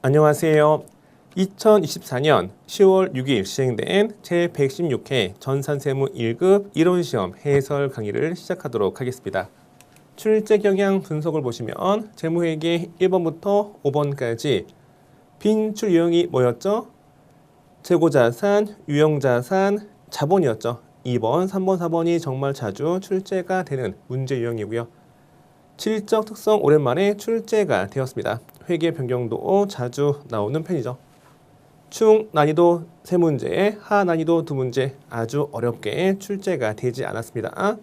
안녕하세요. 2024년 10월 6일 시행된 제116회 전산세무 1급 이론시험 해설 강의를 시작하도록 하겠습니다. 출제 경향 분석을 보시면 재무회계 1번부터 5번까지 빈출 유형이 뭐였죠? 재고자산, 유형자산, 자본이었죠. 2번, 3번, 4번이 정말 자주 출제가 되는 문제 유형이고요. 질적 특성 오랜만에 출제가 되었습니다. 회계 변경도 자주 나오는 편이죠. 중 난이도 3문제, 하 난이도 2문제 아주 어렵게 출제가 되지 않았습니다.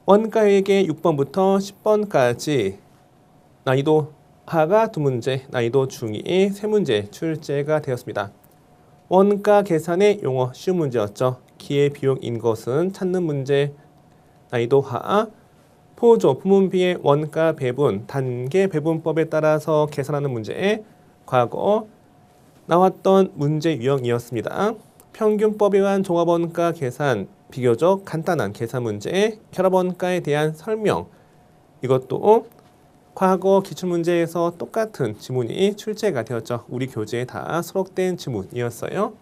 원가회계 6번부터 10번까지 난이도 하가 2문제, 난이도 중이 3문제 출제가 되었습니다. 원가 계산의 용어 쉬운 문제였죠. 기회비용인 것은 찾는 문제, 난이도 하. 포조, 부문비의 원가 배분, 단계 배분법에 따라서 계산하는 문제에 과거 나왔던 문제 유형이었습니다. 평균법에 의한 종합원가 계산, 비교적 간단한 계산 문제, 결합원가에 대한 설명, 이것도 과거 기출문제에서 똑같은 지문이 출제가 되었죠. 우리 교재에 다 수록된 지문이었어요.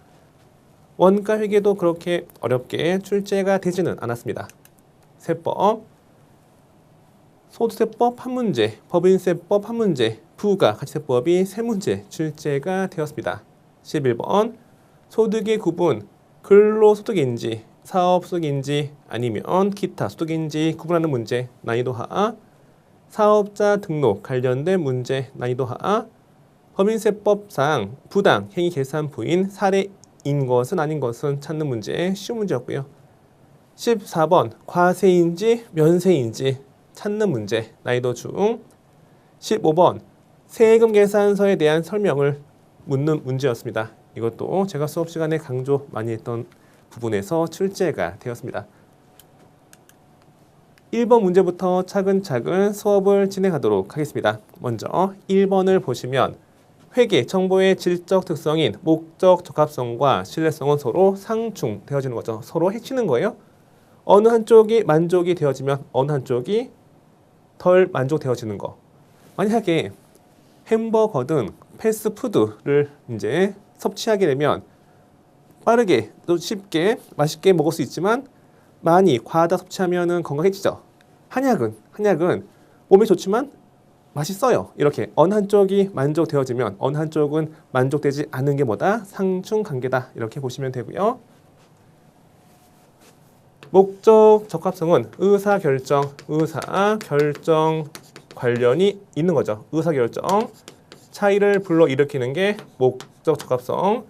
원가 회계도 그렇게 어렵게 출제가 되지는 않았습니다. 세법, 소득세법 1문제, 법인세법 1문제, 부가가치세법이 3문제 출제가 되었습니다. 11번, 소득의 구분, 근로소득인지, 사업소득인지 아니면 기타 소득인지 구분하는 문제, 난이도 하. 사업자 등록 관련된 문제, 난이도 하. 법인세법상 부당 행위 계산 부인 사례인 것은 아닌 것은 찾는 문제, 쉬운 문제였고요. 14번, 과세인지 면세인지 찾는 문제, 난이도 중. 15번, 세금 계산서에 대한 설명을 묻는 문제였습니다. 이것도 제가 수업 시간에 강조 많이 했던 부분에서 출제가 되었습니다. 1번 문제부터 차근차근 수업을 진행하도록 하겠습니다. 먼저 1번을 보시면 회계 정보의 질적 특성인 목적 적합성과 신뢰성은 서로 상충되어지는 거죠. 서로 해치는 거예요. 어느 한쪽이 만족이 되어지면 어느 한쪽이 덜 만족되어지는 거. 만약에 햄버거든 패스트푸드를 이제 섭취하게 되면 빠르게 또 쉽게 맛있게 먹을 수 있지만 많이 과하다 섭취하면은 건강해지죠. 한약은 몸에 좋지만 맛있어요. 이렇게 어느 한쪽이 만족되어지면 어느 한쪽은 만족되지 않는 게 뭐다? 상충관계다. 이렇게 보시면 되고요. 목적 적합성은 의사결정 관련이 있는 거죠. 의사결정 차이를 불러일으키는 게 목적 적합성.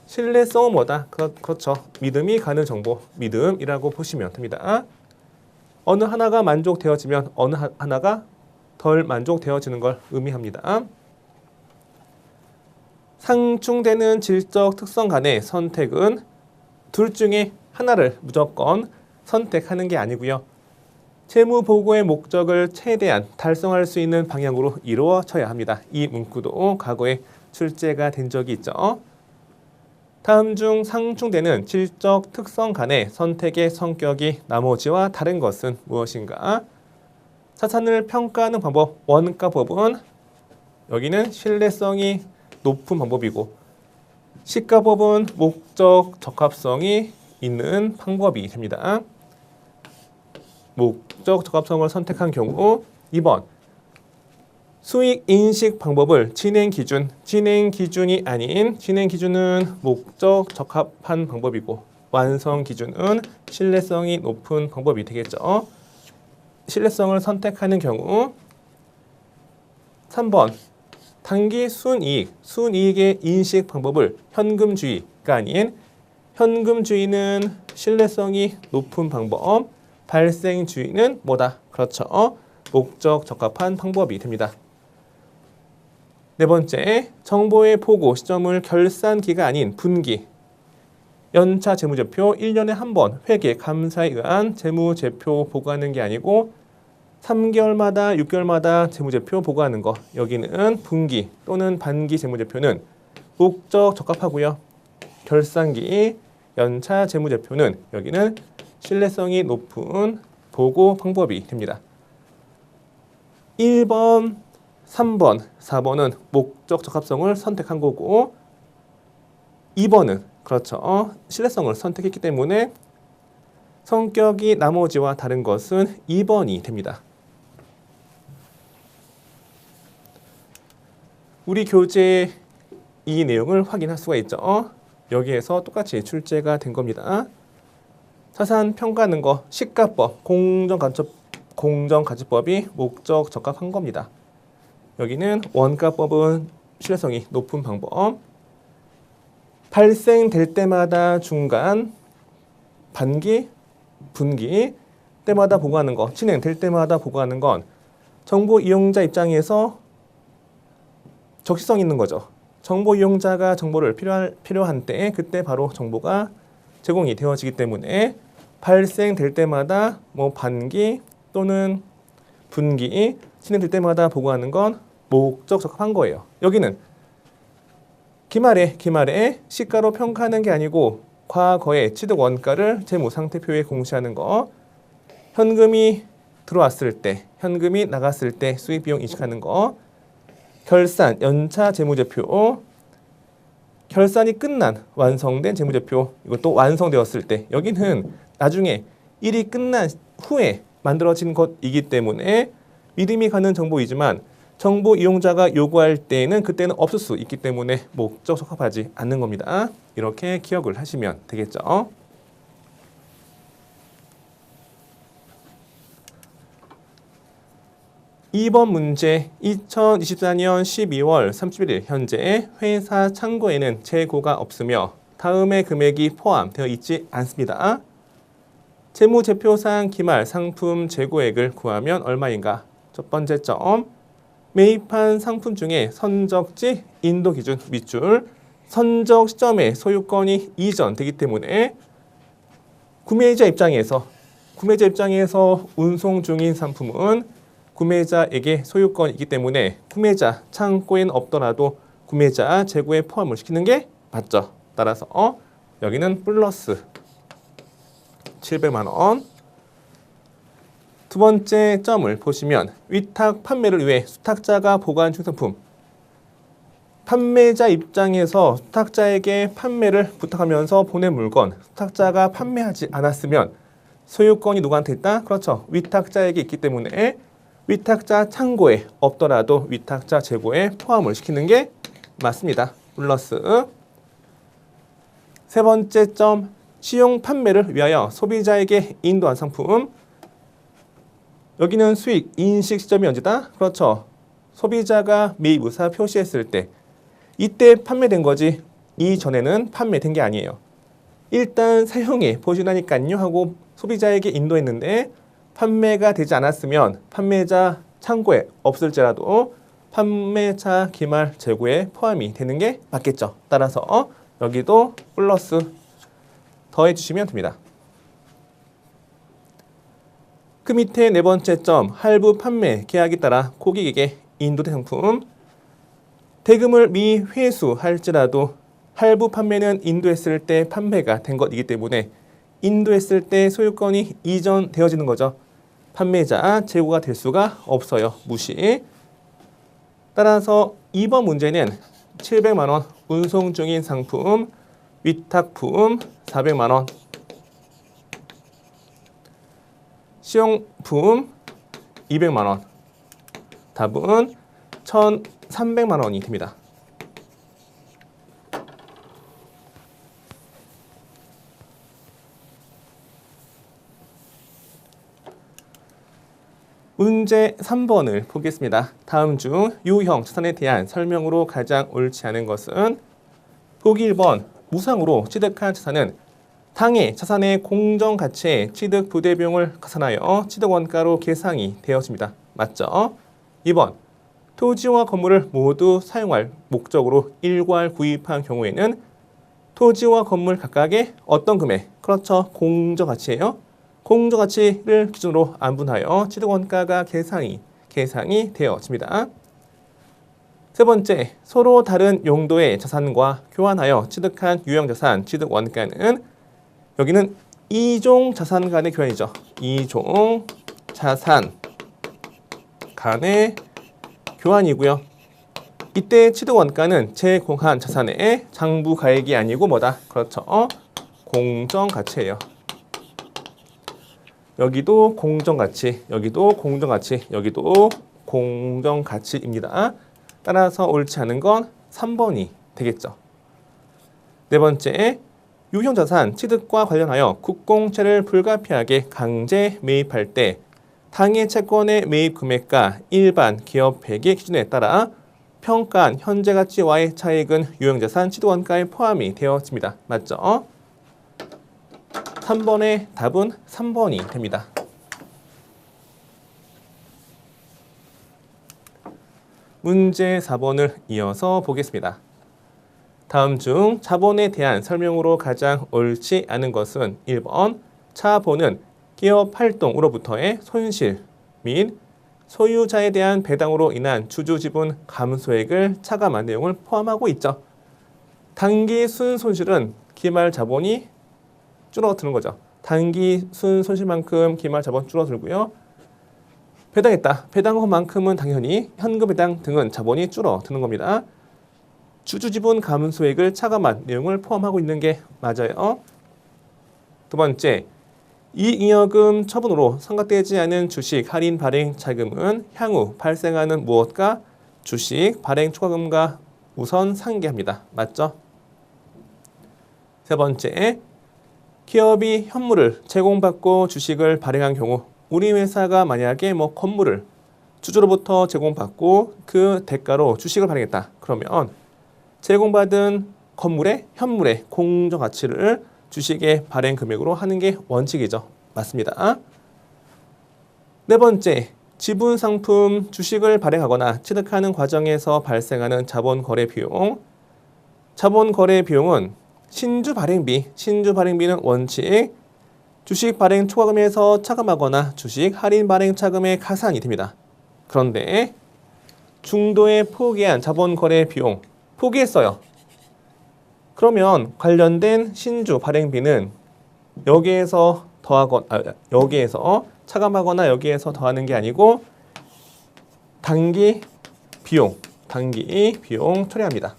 신뢰성은 뭐다? 그렇죠. 믿음이 가는 정보, 믿음이라고 보시면 됩니다. 어느 하나가 만족되어지면 어느 하나가 덜 만족되어지는 걸 의미합니다. 상충되는 질적 특성 간의 선택은 둘 중에 하나를 무조건 선택하는 게 아니고요. 재무보고의 목적을 최대한 달성할 수 있는 방향으로 이루어져야 합니다. 이 문구도 과거에 출제가 된 적이 있죠. 다음 중 상충되는 질적 특성 간의 선택의 성격이 나머지와 다른 것은 무엇인가? 자산을 평가하는 방법, 원가법은 여기는 신뢰성이 높은 방법이고 시가법은 목적 적합성이 있는 방법이 됩니다. 목적 적합성을 선택한 경우 2번 수익 인식 방법을 진행 기준이 아닌 진행 기준은 목적 적합한 방법이고 완성 기준은 신뢰성이 높은 방법이 되겠죠. 신뢰성을 선택하는 경우 3번 단기 순이익의 인식 방법을 현금주의가 아닌 현금주의는 신뢰성이 높은 방법, 발생주의는 뭐다? 그렇죠. 목적 적합한 방법이 됩니다. 네 번째, 정보의 보고 시점을 결산기가 아닌 분기. 연차 재무제표 1년에 한 번 회계 감사에 의한 재무제표 보고하는 게 아니고 3개월마다 6개월마다 재무제표 보고하는 거. 여기는 분기 또는 반기 재무제표는 목적 적합하고요. 결산기, 연차 재무제표는 여기는 신뢰성이 높은 보고 방법이 됩니다. 1번 3번, 4번은 목적 적합성을 선택한 거고 2번은 그렇죠. 신뢰성을 선택했기 때문에 성격이 나머지와 다른 것은 2번이 됩니다. 우리 교재의 이 내용을 확인할 수가 있죠. 여기에서 똑같이 출제가 된 겁니다. 자산 평가하는 거 시가법, 공정가치법이 목적 적합한 겁니다. 여기는 원가법은 신뢰성이 높은 방법. 발생될 때마다 중간, 반기, 분기 때마다 보고하는 거, 진행될 때마다 보고하는 건 정보 이용자 입장에서 적시성 있는 거죠. 정보 이용자가 정보를 필요한 때 그때 바로 정보가 제공이 되어지기 때문에 발생될 때마다 뭐 반기 또는 분기 진행될 때마다 보고하는 건 목적 적합한 거예요. 여기는 기말에 시가로 평가하는 게 아니고 과거의 취득 원가를 재무상태표에 공시하는 거, 현금이 들어왔을 때, 현금이 나갔을 때 수익 비용 인식하는 거, 결산, 연차 재무제표, 결산이 끝난 완성된 재무제표, 이것도 완성되었을 때, 여기는 나중에 일이 끝난 후에 만들어진 것이기 때문에 믿음이 가는 정보이지만 정보 이용자가 요구할 때는 그때는 없을 수 있기 때문에 목적 적합하지 않는 겁니다. 이렇게 기억을 하시면 되겠죠. (2번) 문제 2024년 12월 31일 현재 회사 창고에는 재고가 없으며 다음의 금액이 포함되어 있지 않습니다. 재무제표상 기말 상품 재고액을 구하면 얼마인가? 첫 번째 점, 매입한 상품 중에 선적지, 인도기준 밑줄, 선적 시점에 소유권이 이전되기 때문에 구매자 입장에서 운송 중인 상품은 구매자에게 소유권이 있기 때문에 구매자 창고엔 없더라도 구매자 재고에 포함을 시키는 게 맞죠. 따라서 여기는 플러스 700만 원. 두 번째 점을 보시면 위탁 판매를 위해 수탁자가 보관 중 상품. 판매자 입장에서 수탁자에게 판매를 부탁하면서 보낸 물건, 수탁자가 판매하지 않았으면 소유권이 누구한테 있다? 그렇죠. 위탁자에게 있기 때문에 위탁자 창고에 없더라도 위탁자 재고에 포함을 시키는 게 맞습니다. 플러스. 세 번째 점, 시용 판매를 위하여 소비자에게 인도한 상품. 여기는 수익 인식 시점이 언제다? 그렇죠. 소비자가 매입 의사 표시했을 때 이때 판매된 거지 이전에는 판매된 게 아니에요. 일단 사용해 보시라니까요 하고 소비자에게 인도했는데 판매가 되지 않았으면 판매자 창고에 없을지라도 판매자 기말 재고에 포함이 되는 게 맞겠죠. 따라서 여기도 플러스 더해 주시면 됩니다. 그 밑에 네 번째 점, 할부 판매 계약에 따라 고객에게 인도된 상품. 대금을 미회수할지라도 할부 판매는 인도했을 때 판매가 된 것이기 때문에 인도했을 때 소유권이 이전되어지는 거죠. 판매자 재고가 될 수가 없어요. 무시. 따라서 2번 문제는 700만 원 운송 중인 상품, 위탁품 400만 원, 시용품 200만 원. 답은 1,300만 원이 됩니다. 문제 3번을 보겠습니다. 다음 중 유형 자산에 대한 설명으로 가장 옳지 않은 것은 보기 1번 무상으로 취득한 자산은 당해 자산의 공정가치에 취득 부대비용을 가산하여 취득원가로 계상이 되어집니다. 맞죠? 2번 토지와 건물을 모두 사용할 목적으로 일괄 구입한 경우에는 토지와 건물 각각의 어떤 금액, 그렇죠, 공정가치예요. 공정가치를 기준으로 안분하여 취득원가가 계상이 되어집니다. 세 번째, 서로 다른 용도의 자산과 교환하여 취득한 유형자산 취득원가는 여기는 이종 자산 간의 교환이죠. 이종 자산 간의 교환이고요. 이때 취득원가는 제공한 자산의 장부가액이 아니고 뭐다? 그렇죠. 공정가치예요. 여기도 공정가치, 여기도 공정가치, 여기도 공정가치입니다. 따라서 옳지 않은 건 3번이 되겠죠. 네 번째, 유형자산 취득과 관련하여 국공채를 불가피하게 강제 매입할 때 당해 채권의 매입 금액과 일반 기업 회계 기준에 따라 평가한 현재 가치와의 차익은 유형자산 취득원가에 포함이 되었습니다. 맞죠? 3번의 답은 3번이 됩니다. 문제 4번을 이어서 보겠습니다. 다음 중 자본에 대한 설명으로 가장 옳지 않은 것은 1번 자본은 기업 활동으로부터의 손실 및 소유자에 대한 배당으로 인한 주주지분 감소액을 차감한 내용을 포함하고 있죠. 단기 순손실은 기말 자본이 줄어드는 거죠. 단기 순손실만큼 기말 자본 줄어들고요. 배당했다. 배당 후만큼은 당연히 현금 배당 등은 자본이 줄어드는 겁니다. 주주지분 감소액을 차감한 내용을 포함하고 있는 게 맞아요. 두 번째, 이익잉여금 처분으로 상각되지 않은 주식 할인 발행 차금은 향후 발생하는 무엇과 주식 발행 초과금과 우선 상계합니다. 맞죠? 세 번째, 기업이 현물을 제공받고 주식을 발행한 경우 우리 회사가 만약에 건물을 주주로부터 제공받고 그 대가로 주식을 발행했다. 그러면 제공받은 건물의 현물의 공정가치를 주식의 발행 금액으로 하는 게 원칙이죠. 맞습니다. 네 번째, 지분 상품 주식을 발행하거나 취득하는 과정에서 발생하는 자본거래 비용. 자본거래 비용은 신주 발행비는 원칙 주식 발행 초과금에서 차감하거나 주식 할인 발행 차금의 가산이 됩니다. 그런데 중도에 포기한 자본거래 비용 포기했어요. 그러면 관련된 신주 발행비는 여기에서 차감하거나 여기에서 더하는 게 아니고 단기 비용 처리합니다.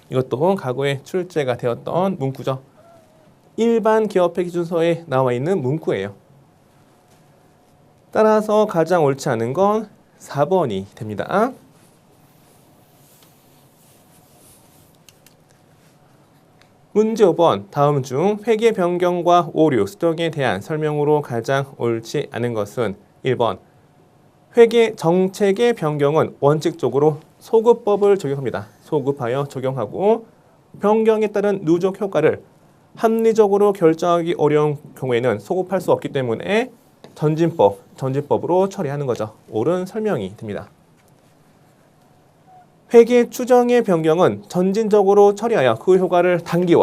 이것도 과거에 출제가 되었던 문구죠. 일반 기업회 기준서에 나와 있는 문구예요. 따라서 가장 옳지 않은 건 4번이 됩니다. 문제 5번, 다음 중 회계 변경과 오류, 수정에 대한 설명으로 가장 옳지 않은 것은 1번, 회계 정책의 변경은 원칙적으로 소급법을 적용합니다. 소급하여 적용하고 변경에 따른 누적 효과를 합리적으로 결정하기 어려운 경우에는 소급할 수 없기 때문에 전진법으로 처리하는 거죠. 옳은 설명이 됩니다. 회계 추정의 변경은 전진적으로 처리하여 그 효과를 단기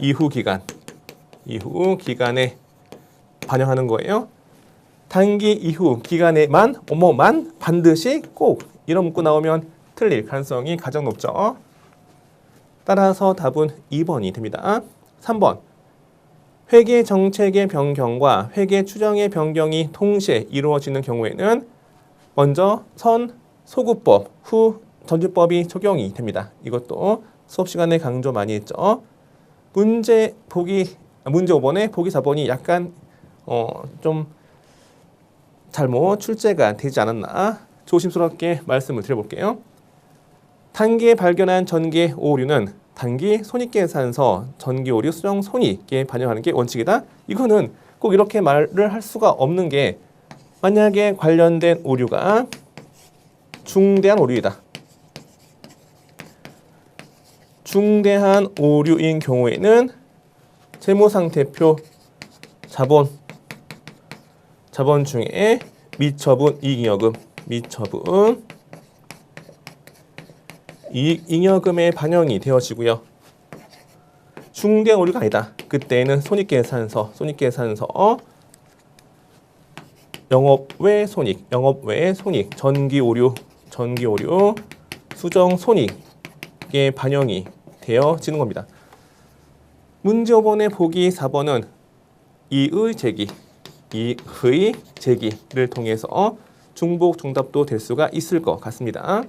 이후 기간에 반영하는 거예요. 단기 이후 기간에만 반드시 꼭 이런 문구 나오면 틀릴 가능성이 가장 높죠. 따라서 답은 2번이 됩니다. 3번, 회계 정책의 변경과 회계 추정의 변경이 동시에 이루어지는 경우에는 먼저 선 소급법, 후 전진법이 적용이 됩니다. 이것도 수업 시간에 강조 많이 했죠. 문제 5번에 보기 4번이 약간 좀 잘못 출제가 되지 않았나 조심스럽게 말씀을 드려볼게요. 단기에 발견한 전기 오류는 단기 손익계산서 전기 오류 수정 손익에 반영하는 게 원칙이다. 이거는 꼭 이렇게 말을 할 수가 없는 게 만약에 관련된 오류가 중대한 오류이다. 중대한 오류인 경우에는 재무상태표 자본 중에 미처분 이익잉여금에 반영이 되어지고요. 중대한 오류가 아니다. 그때는 손익계산서 영업외 손익, 전기오류 수정 손익에 반영이 되어지는 겁니다. 문제 5번의 보기 4번은 이의 제기를 통해서 중복 정답도 될 수가 있을 것 같습니다.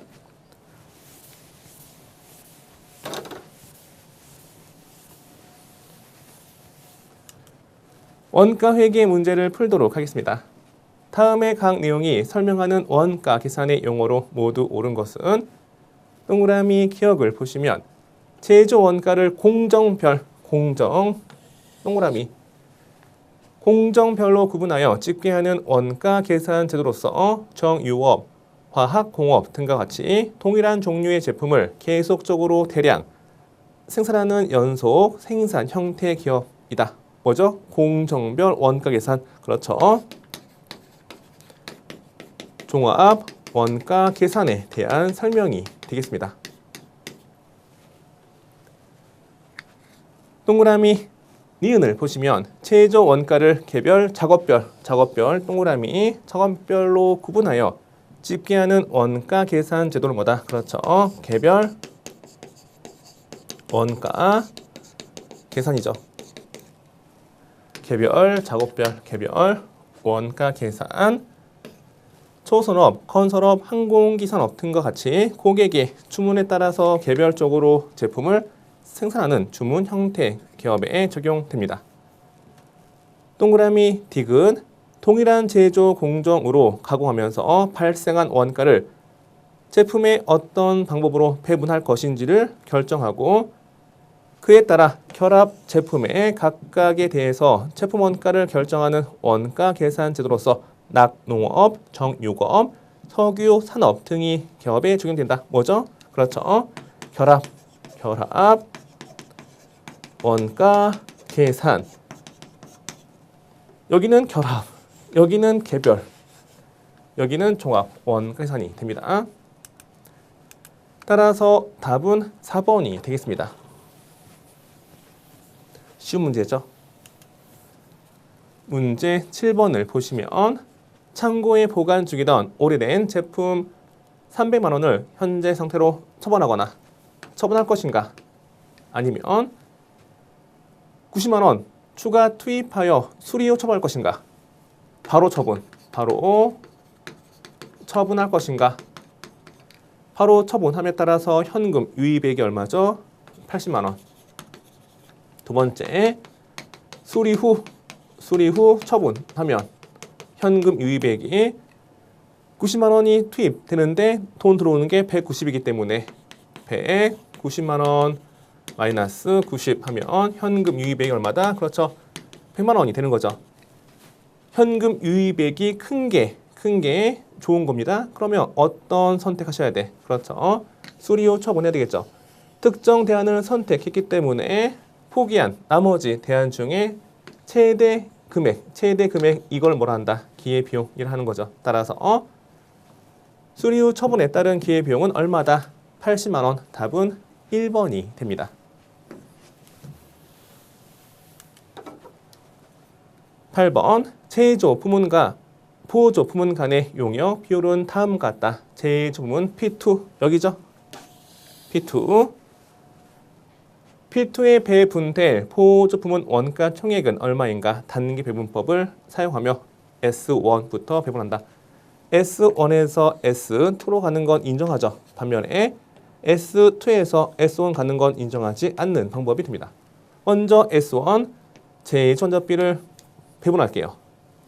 원가 회계 문제를 풀도록 하겠습니다. 다음의 각 내용이 설명하는 원가 계산의 용어로 모두 옳은 것은 동그라미 기억을 보시면 제조 원가를 공정별로 구분하여 집계하는 원가 계산 제도로서 정유업, 화학공업 등과 같이 동일한 종류의 제품을 계속적으로 대량 생산하는 연속 생산 형태 기업이다. 뭐죠? 공정별 원가 계산. 그렇죠. 종합 원가 계산에 대한 설명이 되겠습니다. 동그라미 니은을 보시면 제조 원가를 개별, 작업별 작업별로 구분하여 집계하는 원가 계산 제도를 뭐다? 그렇죠. 개별 원가 계산이죠. 개별, 작업별, 개별 원가 계산. 초선업, 건설업, 항공기산업 등과 같이 고객의 주문에 따라서 개별적으로 제품을 생산하는 주문 형태 기업에 적용됩니다. 동그라미 디귿, 동일한 제조 공정으로 가공하면서 발생한 원가를 제품의 어떤 방법으로 배분할 것인지를 결정하고 그에 따라 결합 제품의 각각에 대해서 제품 원가를 결정하는 원가 계산 제도로서 낙농업, 정유업, 석유 산업 등이 기업에 적용된다. 뭐죠? 그렇죠. 결합 원가 계산. 여기는 결합, 여기는 개별, 여기는 종합 원가 계산이 됩니다. 따라서 답은 4번이 되겠습니다. 쉬운 문제죠. 문제 7번을 보시면 창고에 보관 중이던 오래된 제품 300만 원을 현재 상태로 처분하거나 처분할 것인가? 아니면 90만 원 추가 투입하여 수리 후 처분할 것인가? 바로 처분할 것인가? 바로 처분함에 따라서 현금 유의액이 얼마죠? 80만 원. 두 번째, 수리 후 처분하면 현금 유의액이 90만 원이 투입되는데 돈 들어오는 게 190이기 때문에 190만 원 마이너스 90 하면 현금 유의액이 얼마다? 그렇죠. 100만 원이 되는 거죠. 현금 유의액이 큰 게 좋은 겁니다. 그러면 어떤 선택하셔야 돼? 그렇죠. 수리 후 처분해야 되겠죠. 특정 대안을 선택했기 때문에 포기한 나머지 대안 중에 최대 금액 이걸 뭐라 한다? 기회비용이라 하는 거죠. 따라서 수리 후 처분에 따른 기회비용은 얼마다? 80만 원. 답은 1번이 됩니다. 8번 제조 부문과 보조 부문 간의 용역 비율은 다음과 같다. 제조 부문 P2 여기죠. P2에 배분될 보조 부문 원가 총액은 얼마인가? 단기 배분법을 사용하며 S1부터 배분한다. S1에서 S2로 가는 건 인정하죠. 반면에 S2에서 S1 가는 건 인정하지 않는 방법이 됩니다. 먼저 S1 제조원자비를 배분할게요.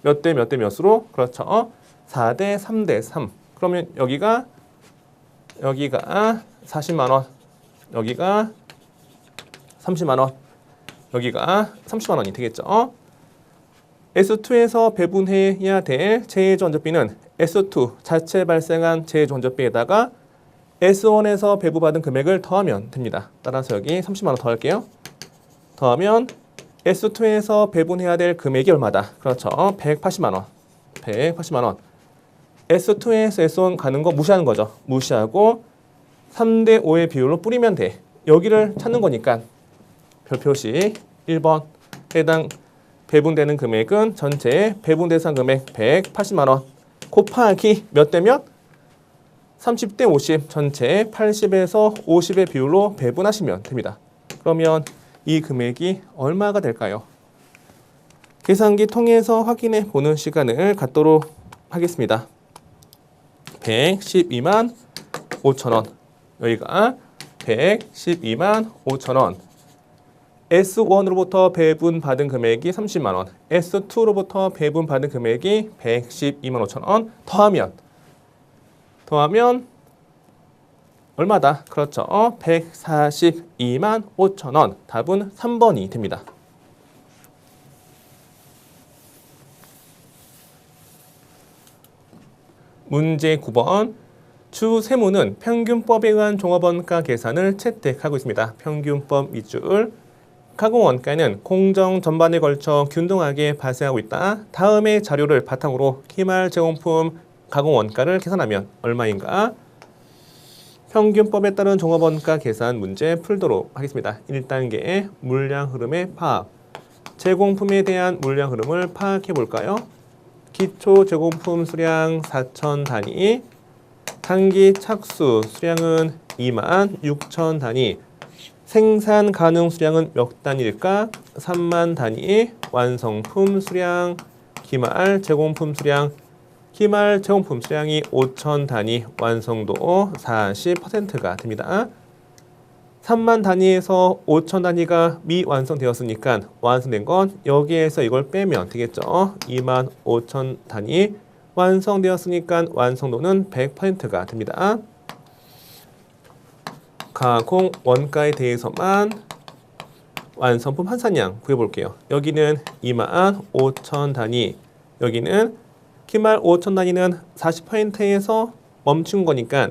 몇 대 몇으로? 그렇죠. 4대 3대 3. 그러면 여기가 40만 원, 여기가 30만 원, 여기가 30만 원이 되겠죠. S2에서 배분해야 될 제조원자비는 S2 자체 발생한 제조원자비에다가 S1에서 배부받은 금액을 더하면 됩니다. 따라서 여기 30만 원 더할게요. 더하면 S2에서 배분해야 될 금액이 얼마다? 그렇죠. 180만 원. S2에서 S1 가는 거 무시하는 거죠. 무시하고 3대 5의 비율로 뿌리면 돼. 여기를 찾는 거니까 별표시 1번 해당 배분되는 금액은 전체 배분 대상 금액 180만 원 곱하기 몇 대 몇? 30대 50 전체 80에서 50의 비율로 배분하시면 됩니다. 그러면 이 금액이 얼마가 될까요? 계산기 통해서 확인해 보는 시간을 갖도록 하겠습니다. 112만 5천원. 여기가 112만 5천원. S1으로부터 배분받은 금액이 30만원. S2로부터 배분받은 금액이 112만 5천원. 더하면 얼마다? 그렇죠. 142만 5천원. 답은 3번이 됩니다. 문제 9번. 주 세무는 평균법에 의한 종합원가 계산을 채택하고 있습니다. 평균법 밑줄. 가공원가는 공정 전반에 걸쳐 균등하게 발생하고 있다. 다음의 자료를 바탕으로 기말제공품 가공원가를 계산하면 얼마인가? 평균법에 따른 종합원가 계산 문제 풀도록 하겠습니다. 1단계 물량 흐름의 파악. 제공품에 대한 물량 흐름을 파악해 볼까요? 기초 제공품 수량 4천 단위, 단기 착수 수량은 2만 6천 단위, 생산 가능 수량은 몇 단위일까? 3만 단위, 완성품 수량, 기말 제공품 수량, 기말 제공품 수량이 5천 단위, 완성도 40%가 됩니다. 3만 단위에서 5천 단위가 미완성되었으니까 완성된 건 여기에서 이걸 빼면 되겠죠. 2만 5천 단위 완성되었으니까 완성도는 100%가 됩니다. 가공 원가에 대해서만 완성품 환산량 구해볼게요. 여기는 2만 5천 단위, 여기는 기말 5천 단위는 40%에서 멈춘 거니까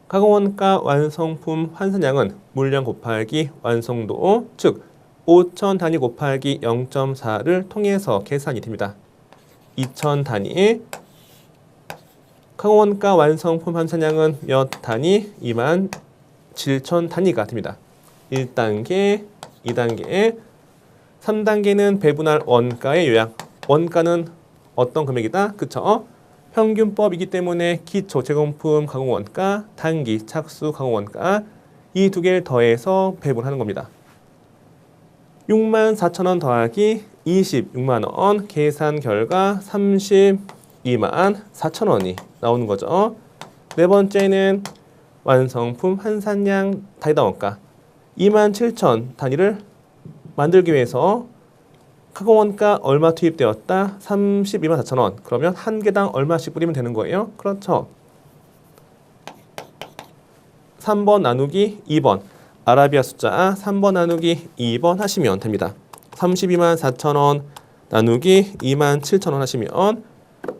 가공원가 완성품 환산량은 물량 곱하기 완성도, 즉 5천 단위 곱하기 0.4를 통해서 계산이 됩니다. 2천 단위 가공원가 완성품 환산량은 몇 단위? 2만 7천 단위가 됩니다. 1단계, 2단계, 3단계는 배분할 원가의 요약. 원가는 어떤 금액이다? 그쵸? 평균법이기 때문에 기초 제공품 가공원가, 단기 착수 가공원가 이 두 개를 더해서 배분하는 겁니다. 6만 4천 원 더하기 26만 원, 계산 결과 32만 4천 원이 나오는 거죠. 네 번째는 완성품 환산량 단위당 원가 2만 7천 단위를 만들기 위해서 가공원가 얼마 투입되었다? 32만 4천 원. 그러면 한 개당 얼마씩 뿌리면 되는 거예요? 그렇죠. 3번 나누기 2번. 아라비아 숫자 3번 나누기 2번 하시면 됩니다. 32만 4천 원 나누기 2만 7천 원 하시면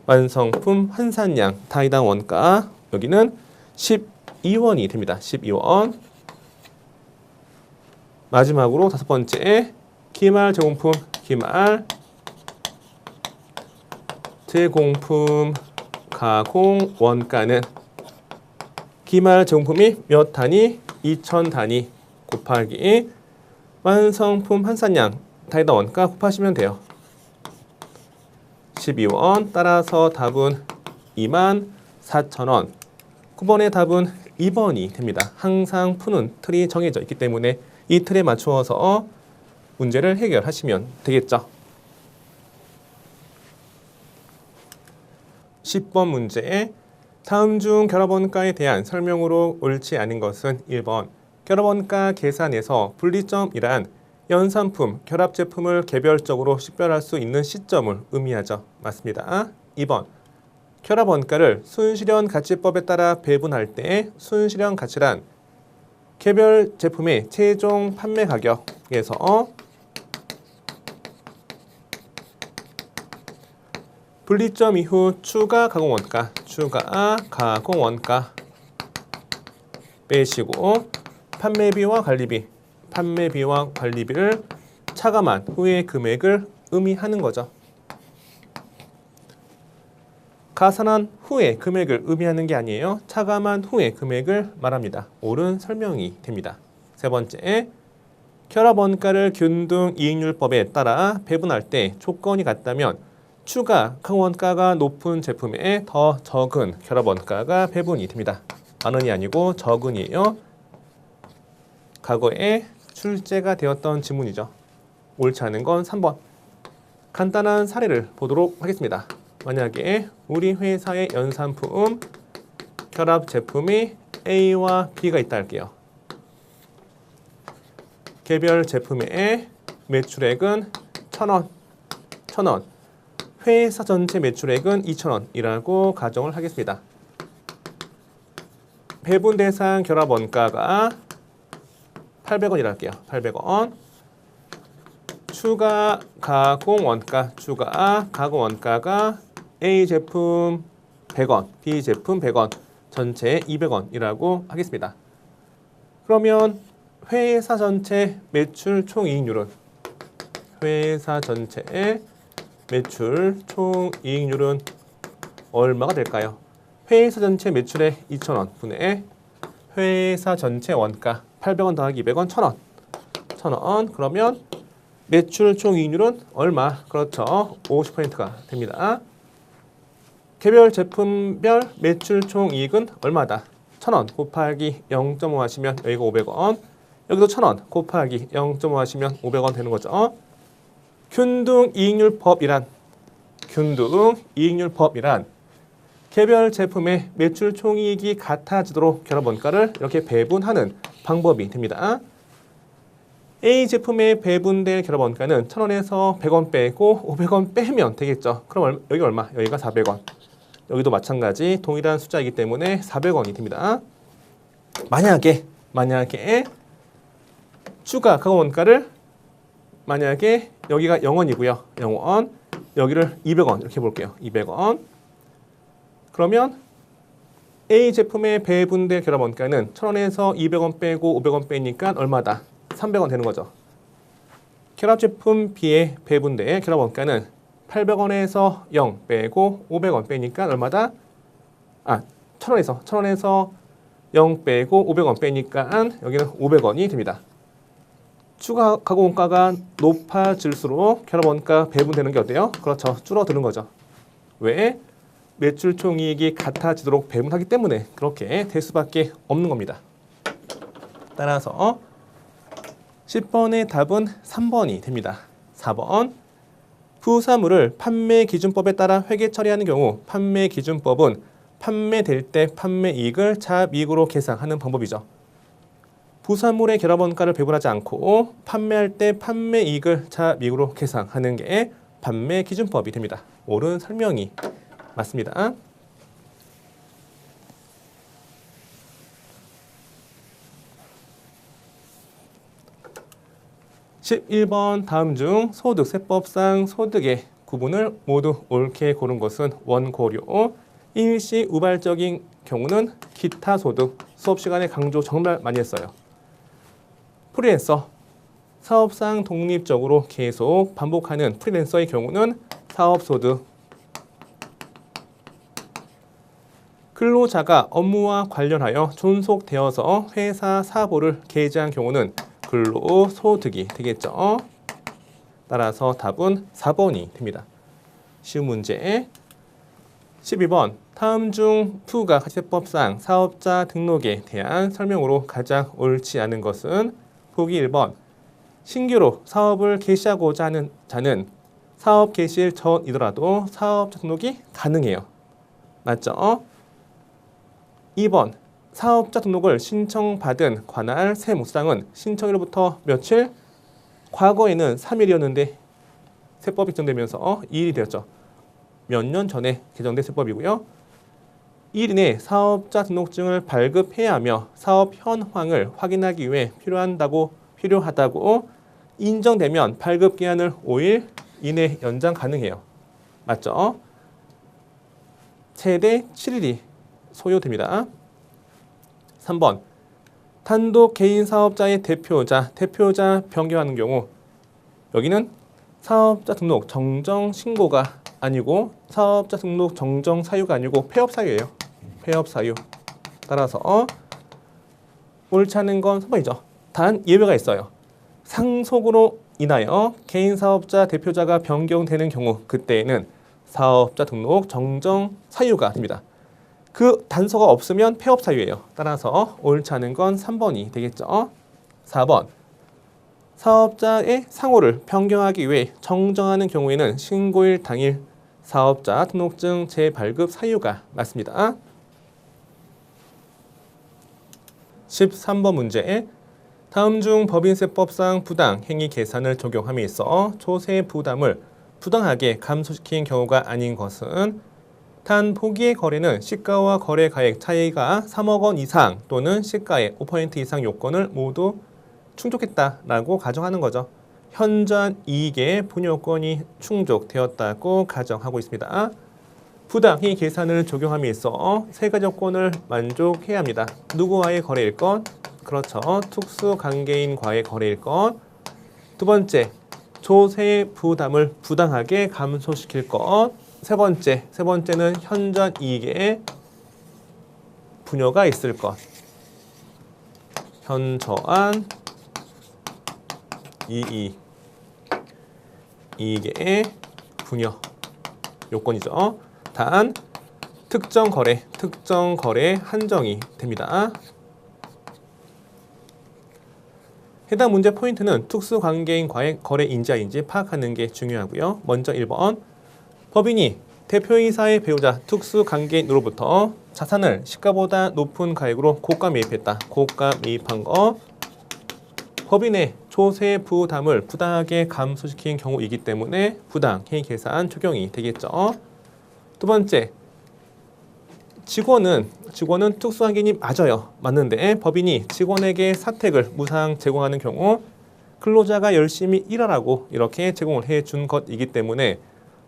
완성품 환산량 단위당 원가 여기는 12원이 됩니다. 12원. 마지막으로 다섯 번째 기말 제공품 기말 제공품 가공 원가는 기말 제공품이 몇 단위? 2천 단위 곱하기 완성품 환산량 단위당 원가 곱하시면 돼요. 12원. 따라서 답은 2만 4천 원. 9번의 답은 2번이 됩니다. 항상 푸는 틀이 정해져 있기 때문에 이 틀에 맞추어서 문제를 해결하시면 되겠죠. 10번 문제. 다음 중 결합원가에 대한 설명으로 옳지 않은 것은 1번. 결합원가 계산에서 분리점이란 연산품, 결합 제품을 개별적으로 식별할 수 있는 시점을 의미하죠. 맞습니다. 2번. 결합원가를 순실현 가치법에 따라 배분할 때 순실현 가치란 개별 제품의 최종 판매 가격에서 분리점 이후 추가 가공원가 빼시고 판매비와 관리비를 차감한 후의 금액을 의미하는 거죠. 가산한 후의 금액을 의미하는 게 아니에요. 차감한 후의 금액을 말합니다. 옳은 설명이 됩니다. 세 번째, 결합원가를 균등 이익률법에 따라 배분할 때 조건이 같다면 추가 가공원가가 높은 제품에 더 적은 결합원가가 배분이 됩니다. 많은이 아니고 적은이에요. 과거에 출제가 되었던 지문이죠. 옳지 않은 건 3번. 간단한 사례를 보도록 하겠습니다. 만약에 우리 회사의 연산품 결합 제품이 A와 B가 있다 할게요. 개별 제품의 매출액은 1,000원, 1,000원. 회사 전체 매출액은 2,000원이라고 가정을 하겠습니다. 배분 대상 결합 원가가 800원이라 할게요. 800원. 추가 가공 원가가 A 제품 100원, B 제품 100원, 전체 200원이라고 하겠습니다. 그러면 회사 전체 매출 총이익률은 얼마가 될까요? 회사 전체 매출의 2,000원 분의 회사 전체 원가 800원 더하기 200원 1,000원. 1,000원. 그러면 매출 총이익률은 얼마? 그렇죠. 50%가 됩니다. 개별 제품별 매출 총이익은 얼마다? 1,000원 곱하기 0.5 하시면 여기가 500원. 여기도 1,000원 곱하기 0.5 하시면 500원 되는 거죠. 균등이익률법이란 개별 제품의 매출 총이익이 같아지도록 결합 원가를 이렇게 배분하는 방법이 됩니다. A 제품의 배분될 결합 원가는 1,000원에서 100원 빼고 500원 빼면 되겠죠. 그럼 여기 얼마? 여기가 400원. 여기도 마찬가지 동일한 숫자이기 때문에 400원이 됩니다. 만약에 추가 가공 원가를 만약에 여기가 0원이고요. 0원. 여기를 200원 이렇게 볼게요. 200원. 그러면 A 제품의 배분될 결합 원가는 1,000원에서 200원 빼고 500원 빼니까 얼마다? 300원 되는 거죠. 결합 제품 B의 배분될 결합 원가는 800원에서 0 빼고 500원 빼니까 얼마다? 1,000원에서 0 빼고 500원 빼니까 여기는 500원이 됩니다. 추가 가공 원가가 높아질수록 결합 원가 배분되는 게 어때요? 그렇죠. 줄어드는 거죠. 왜? 매출 총이익이 같아지도록 배분하기 때문에 그렇게 될 수밖에 없는 겁니다. 따라서 10번의 답은 3번이 됩니다. 4번. 부사물을 판매기준법에 따라 회계 처리하는 경우 판매기준법은 판매될 때 판매이익을 자이익으로 계산하는 방법이죠. 부사물의 결합원가를 배분하지 않고 판매할 때 판매이익을 자이익으로 계산하는 게 판매기준법이 됩니다. 옳은 설명이 맞습니다. (11번) 다음 중 소득세법상 소득의 구분을 모두 옳게 고른 것은 원고료, 일시 우발적인 경우는 기타 소득. 수업 시간에 강조 정말 많이 했어요. 프리랜서, 사업상 독립적으로 계속 반복하는 프리랜서의 경우는 사업소득. 근로자가 업무와 관련하여 존속되어서 회사 사보를 게재한 경우는 근로소득이 되겠죠. 따라서 답은 4번이 됩니다. 쉬운 문제. 12번. 다음 중 부가 가치세법상 사업자 등록에 대한 설명으로 가장 옳지 않은 것은 보기 1번. 신규로 사업을 개시하고자 하는 자는 사업 개시일 전이더라도 사업자 등록이 가능해요. 맞죠? 2번. 사업자 등록을 신청받은 관할 세무서장은 신청일로부터 며칠? 과거에는 3일이었는데 세법이 개정되면서 2일이 되었죠. 몇 년 전에 개정된 세법이고요. 1일 이내 사업자 등록증을 발급해야 하며 사업 현황을 확인하기 위해 필요하다고 인정되면 발급 기한을 5일 이내 연장 가능해요. 맞죠? 최대 7일이 소요됩니다. 3번. 단독 개인 사업자의 대표자 변경하는 경우 여기는 사업자 등록 정정 신고가 아니고 사업자 등록 정정 사유가 아니고 폐업 사유예요. 폐업 사유. 따라서 옳지 않은 건 3번이죠. 단 예외가 있어요. 상속으로 인하여 개인 사업자 대표자가 변경되는 경우 그때에는 사업자 등록 정정 사유가 됩니다. 그 단서가 없으면 폐업 사유예요. 따라서 옳지 않은 건 3번이 되겠죠. 4번. 사업자의 상호를 변경하기 위해 정정하는 경우에는 신고일 당일 사업자 등록증 재발급 사유가 맞습니다. 13번 문제. 다음 중 법인세법상 부당 행위 계산을 적용함에 있어 조세 부담을 부당하게 감소시킨 경우가 아닌 것은 단 포기의 거래는 시가와 거래 가액 차이가 3억 원 이상 또는 시가의 5% 이상 요건을 모두 충족했다라고 가정하는 거죠. 현저한 이익의 분요건이 충족되었다고 가정하고 있습니다. 부당행위 계산을 적용함에 있어 세 가지 요건을 만족해야 합니다. 누구와의 거래일 것? 그렇죠. 특수관계인과의 거래일 것. 두 번째, 조세 부담을 부당하게 감소시킬 것. 세 번째는 현저한 이익의 분요가 있을 것. 현저한 이익의 분요 요건이죠. 단 특정 거래 한정이 됩니다. 해당 문제 포인트는 특수관계인과의 거래인지아닌지 파악하는 게 중요하고요. 먼저 1번, 법인이 대표이사의 배우자 특수관계인으로부터 자산을 시가보다 높은 가액으로 고가 매입했다. 고가 매입한 거 법인의 조세 부담을 부당하게 감소시킨 경우이기 때문에 부당 행위 계산 적용이 되겠죠. 두 번째, 직원은 특수관계인이 맞아요. 맞는데 법인이 직원에게 사택을 무상 제공하는 경우 근로자가 열심히 일하라고 이렇게 제공을 해준 것이기 때문에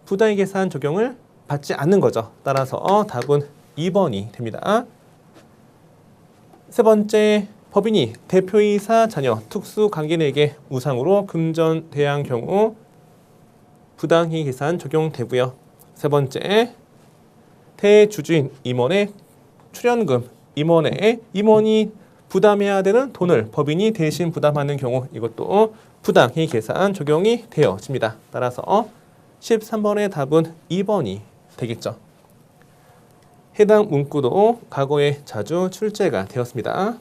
부당행위 계산 적용을 받지 않는 거죠. 따라서 답은 2번이 됩니다. 세 번째, 법인이 대표이사 자녀 특수관계인에게 무상으로 금전대여한 경우 부당행위 계산 적용되고요. 세 번째, 대주주인 임원의 출연금, 임원이 부담해야 되는 돈을 법인이 대신 부담하는 경우 이것도 부당행위 계산 적용이 되어집니다. 따라서 13번의 답은 2번이 되겠죠. 해당 문구도 과거에 자주 출제가 되었습니다.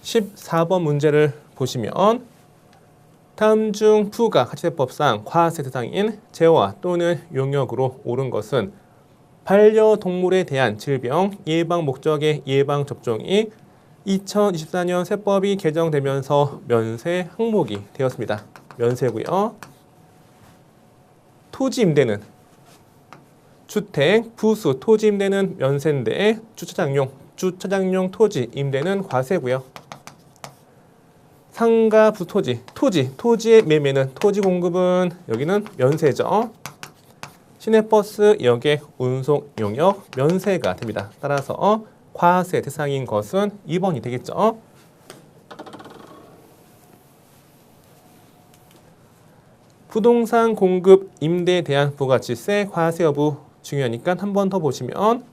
14번 문제를 보시면 다음 중 부가 가치세법상 과세 대상인 재화 또는 용역으로 옳은 것은 반려동물에 대한 질병 예방 목적의 예방 접종이 2024년 세법이 개정되면서 면세 항목이 되었습니다. 면세고요. 토지 임대는 주택, 부수, 토지 임대는 면세인데 주차장용 토지 임대는 과세고요. 상가 부토지, 토지의 매매는 토지 공급은 여기는 면세죠. 시내버스, 여객, 운송, 용역, 면세가 됩니다. 따라서 과세 대상인 것은 2번이 되겠죠. 부동산 공급 임대에 대한 부가치세 과세 여부 중요하니까 한 번 더 보시면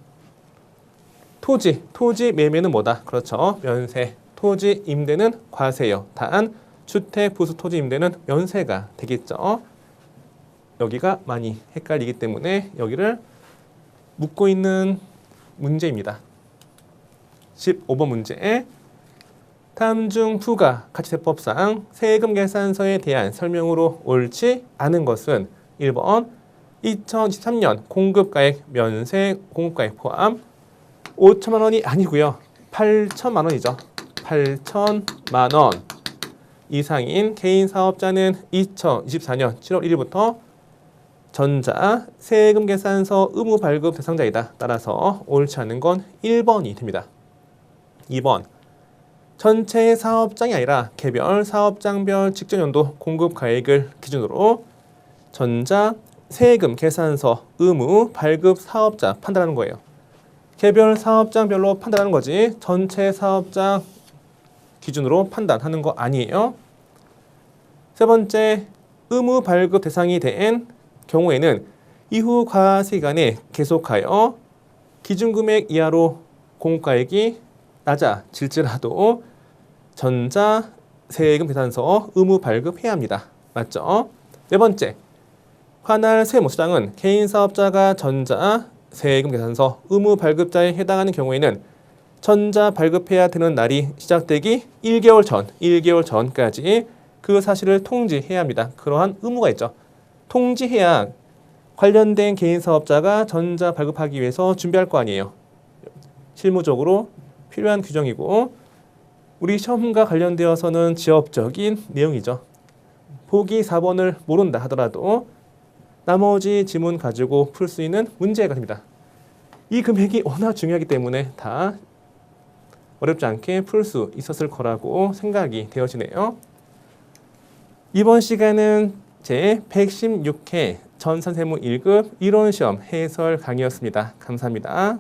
토지 매매는 뭐다? 그렇죠. 면세. 토지 임대는 과세요. 단 주택 부수 토지 임대는 면세가 되겠죠. 여기가 많이 헷갈리기 때문에 여기를 묻고 있는 문제입니다. 15번 문제. 다음 중 부가 가치세법상 세금 계산서에 대한 설명으로 옳지 않은 것은 1번 2023년 공급가액 면세 공급가액 포함 5천만 원이 아니고요. 8천만 원이죠. 8천만 원 이상인 개인 사업자는 2024년 7월 1일부터 전자 세금 계산서 의무 발급 대상자이다. 따라서 옳지 않은 건 1번이 됩니다. 2번 전체 사업장이 아니라 개별 사업장별 직전연도 공급 가액을 기준으로 전자 세금 계산서 의무 발급 사업자 판단하는 거예요. 개별 사업장별로 판단하는 거지 전체 사업장 기준으로 판단하는 거 아니에요. 세 번째, 의무 발급 대상이 된 경우에는 이후 과세 기간에 계속하여 기준금액 이하로 공급가액이 낮아질지라도 전자 세금 계산서 의무 발급해야 합니다. 맞죠? 네 번째, 관할 세무서장은 개인 사업자가 전자 세금 계산서 의무 발급자에 해당하는 경우에는 전자 발급해야 되는 날이 시작되기 1개월 전까지 그 사실을 통지해야 합니다. 그러한 의무가 있죠. 통지해야 관련된 개인 사업자가 전자 발급하기 위해서 준비할 거 아니에요. 실무적으로 필요한 규정이고 우리 시험과 관련되어서는 지역적인 내용이죠. 보기 4번을 모른다 하더라도 나머지 지문 가지고 풀 수 있는 문제가 됩니다. 이 금액이 워낙 중요하기 때문에 다 어렵지 않게 풀 수 있었을 거라고 생각이 되어지네요. 이번 시간은 제 116회 전산세무 1급 이론시험 해설 강의였습니다. 감사합니다.